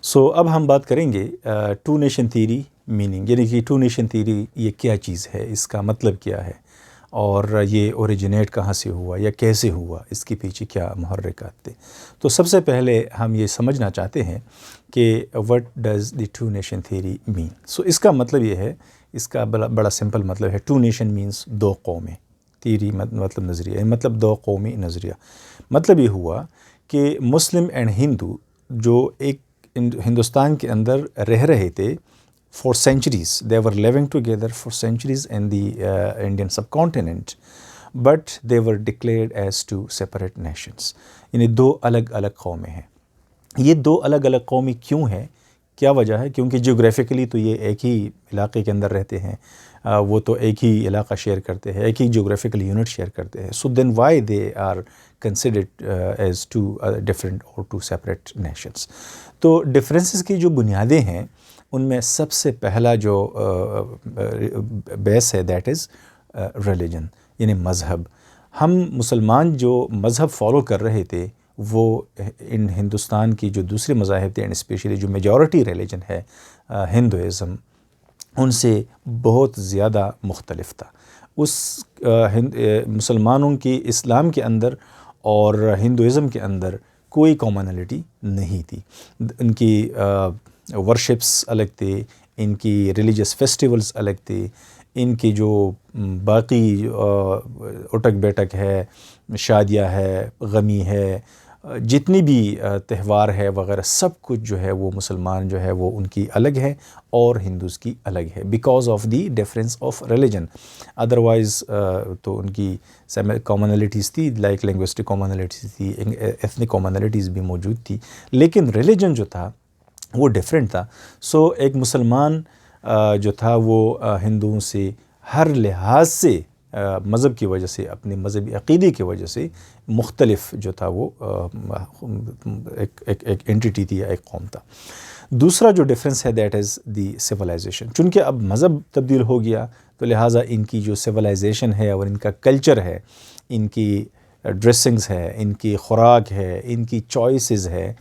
اب ہم بات کریں گے ٹو نیشن تھیوری میننگ، یعنی کہ ٹو نیشن تھیوری یہ کیا چیز ہے، اس کا مطلب کیا ہے، اور یہ اوریجنیٹ کہاں سے ہوا یا کیسے ہوا، اس کے پیچھے کیا محرکات تھے۔ تو سب سے پہلے ہم یہ سمجھنا چاہتے ہیں کہ what does the two nation theory mean. اس کا مطلب یہ ہے، اس کا بڑا سمپل مطلب ہے، ٹو نیشن مینس دو قومیں، تھیوری مطلب نظریہ، مطلب دو قومی نظریہ۔ مطلب یہ ہوا کہ مسلم اینڈ ہندو جو ایک ہندوستان کے اندر رہ رہے تھے for centuries, they were living together for centuries in the Indian subcontinent, but they were declared as two separate nations, یعنی دو الگ الگ قومیں ہیں۔ یہ دو الگ الگ قومی کیوں ہیں، کیا وجہ ہے؟ کیونکہ جیوگرافیکلی تو یہ ایک ہی علاقے کے اندر رہتے ہیں، وہ تو ایک ہی علاقہ شیئر کرتے ہیں، ایک ہی جیوگرافیکل یونٹ شیئر کرتے ہیں۔ So then why they are considered as two different اور ٹو سیپریٹ نیشنز۔ تو ڈفرینسز کی جو بنیادیں ہیں، ان میں سب سے پہلا جو بیس ہے، دیٹ از ریلیجن، یعنی مذہب۔ ہم مسلمان جو مذہب فالو کر رہے تھے، وہ ان ہندوستان کی جو دوسرے مذاہب تھے، اینڈ اسپیشلی جو میجورٹی ریلیجن ہے ہندوازم، ان سے بہت زیادہ مختلف تھا۔ اس مسلمانوں کی اسلام کے اندر اور ہندوازم کے اندر کوئی کامنلٹی نہیں تھی۔ ان کی ورشپس الگ تھے، ان کی ریلیجس فیسٹیولز الگ تھے، ان کی جو باقی اٹک بیٹک ہے، شادیاں ہے، غمی ہے، جتنی بھی تہوار ہے وغیرہ، سب کچھ جو ہے وہ مسلمان جو ہے وہ ان کی الگ ہے اور ہندوز کی الگ ہے، because of the difference of religion. Otherwise تو ان کی کامنلٹیز تھی، لائک لینگوسٹک کامنلٹیز تھی، ایتھنک کامنلٹیز بھی موجود تھی، لیکن ریلیجن جو تھا وہ ڈیفرنٹ تھا۔ ایک مسلمان جو تھا وہ ہندوؤں سے ہر لحاظ سے، مذہب کی وجہ سے، اپنے مذہبی عقیدے کی وجہ سے مختلف جو تھا وہ ایک انٹیٹی تھی یا ایک قوم تھا۔ دوسرا جو ڈفرینس ہے، دیٹ از دی سویلائزیشن۔ چونکہ اب مذہب تبدیل ہو گیا، تو لہٰذا ان کی جو سویلائزیشن ہے اور ان کا کلچر ہے، ان کی ڈریسنگز ہے، ان کی خوراک ہے، ان کی چوائسز ہے،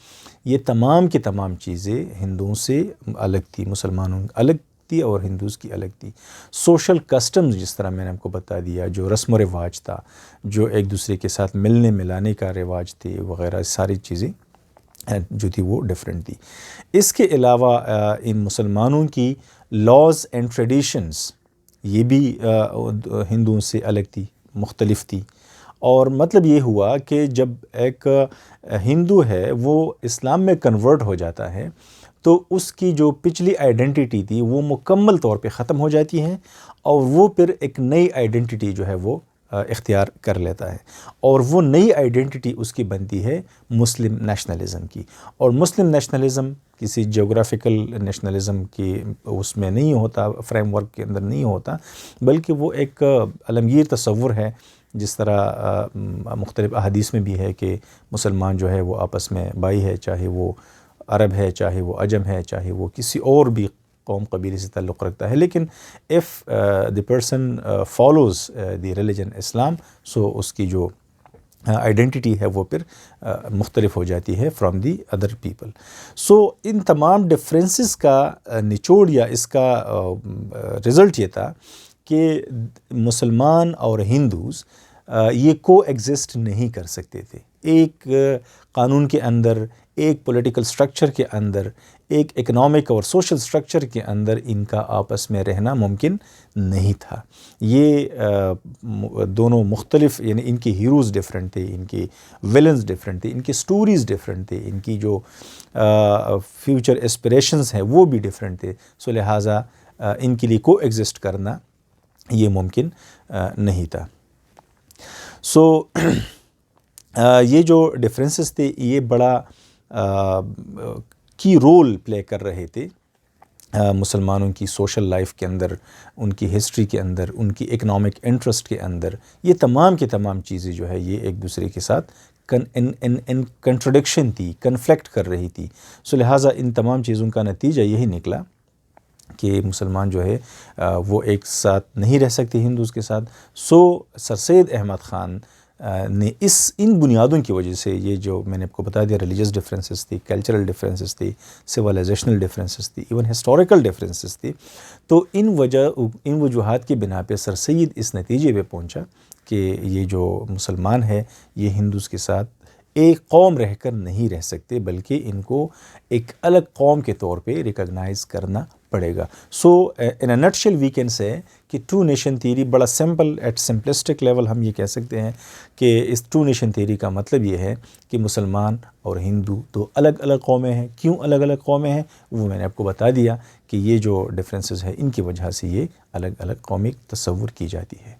یہ تمام کی تمام چیزیں ہندوؤں سے الگ تھی، مسلمانوں الگ تھی اور ہندوز کی الگ تھی۔ سوشل کسٹمز، جس طرح میں نے آپ کو بتا دیا، جو رسم و رواج تھا، جو ایک دوسرے کے ساتھ ملنے ملانے کا رواج تھے وغیرہ، ساری چیزیں جو تھی وہ ڈیفرنٹ تھی۔ اس کے علاوہ ان مسلمانوں کی لاز اینڈ ٹریڈیشنز یہ بھی ہندوؤں سے الگ تھی، مختلف تھی۔ اور مطلب یہ ہوا کہ جب ایک ہندو ہے وہ اسلام میں کنورٹ ہو جاتا ہے، تو اس کی جو پچھلی آئیڈینٹی تھی وہ مکمل طور پہ ختم ہو جاتی ہے، اور وہ پھر ایک نئی آئیڈینٹی جو ہے وہ اختیار کر لیتا ہے، اور وہ نئی آئیڈینٹی اس کی بنتی ہے مسلم نیشنلزم کی۔ اور مسلم نیشنلزم کسی جیوگرافیکل نیشنلزم کی اس میں نہیں ہوتا، فریم ورک کے اندر نہیں ہوتا، بلکہ وہ ایک عالمگیر تصور ہے، جس طرح مختلف احادیث میں بھی ہے کہ مسلمان جو ہے وہ آپس میں بھائی ہے، چاہے وہ عرب ہے، چاہے وہ عجم ہے، چاہے وہ کسی اور بھی قوم قبیلے سے تعلق رکھتا ہے، لیکن if the person follows the religion اسلام، اس کی جو آئیڈینٹی ہے وہ پھر مختلف ہو جاتی ہے فرام دی ادر پیپل۔ ان تمام ڈفرینسز کا نچوڑ یا اس کا رزلٹ یہ تھا کہ مسلمان اور ہندوز یہ کو ایگزسٹ نہیں کر سکتے تھے۔ ایک قانون کے اندر، ایک پولیٹیکل سٹرکچر کے اندر، ایک اکنامک اور سوشل سٹرکچر کے اندر ان کا آپس میں رہنا ممکن نہیں تھا۔ یہ دونوں مختلف، یعنی ان کی ہیروز ڈیفرنٹ تھے، ان کی ویلنز ڈیفرنٹ تھے، ان کی سٹوریز ڈیفرنٹ تھے، ان کی جو فیوچر ایسپریشنز ہیں وہ بھی ڈیفرنٹ تھے۔ لہٰذا ان کے لیے کو ایگزسٹ کرنا یہ ممکن نہیں تھا۔ یہ جو ڈفرینسز تھے یہ بڑا کی رول پلے کر رہے تھے مسلمانوں کی سوشل لائف کے اندر، ان کی ہسٹری کے اندر، ان کی اکنامک انٹرسٹ کے اندر۔ یہ تمام کی تمام چیزیں جو ہے یہ ایک دوسرے کے ساتھ کنٹرڈکشن تھی، کنفلکٹ کر رہی تھی۔ لہٰذا ان تمام چیزوں کا نتیجہ یہی نکلا کہ مسلمان جو ہے وہ ایک ساتھ نہیں رہ سکتے ہندوز کے ساتھ۔ سر سید احمد خان نے ان بنیادوں کی وجہ سے، یہ جو میں نے آپ کو بتا دیا، ریلیجس ڈفرینسز تھی، کلچرل ڈفرینسز تھی، سویلائزیشنل ڈفرینسز تھی، ایون ہسٹوریکل ڈفرینسز تھی، تو ان وجوہات کی بنا پہ سر سید اس نتیجے پہ پہنچا کہ یہ جو مسلمان ہے یہ ہندوز کے ساتھ ایک قوم رہ کر نہیں رہ سکتے، بلکہ ان کو ایک الگ قوم کے طور پہ ریکگنائز کرنا پڑے گا۔ سو ان اے نٹ شیل وی کین سے کہ ٹو نیشن تھیوری بڑا سمپل، ایٹ سمپلسٹک لیول ہم یہ کہہ سکتے ہیں کہ اس ٹو نیشن تھیوری کا مطلب یہ ہے کہ مسلمان اور ہندو دو الگ الگ قومیں ہیں۔ کیوں الگ الگ قومیں ہیں وہ میں نے آپ کو بتا دیا کہ یہ جو ڈفرینسز ہے ان کی وجہ سے یہ الگ الگ قومی تصور کی جاتی ہے۔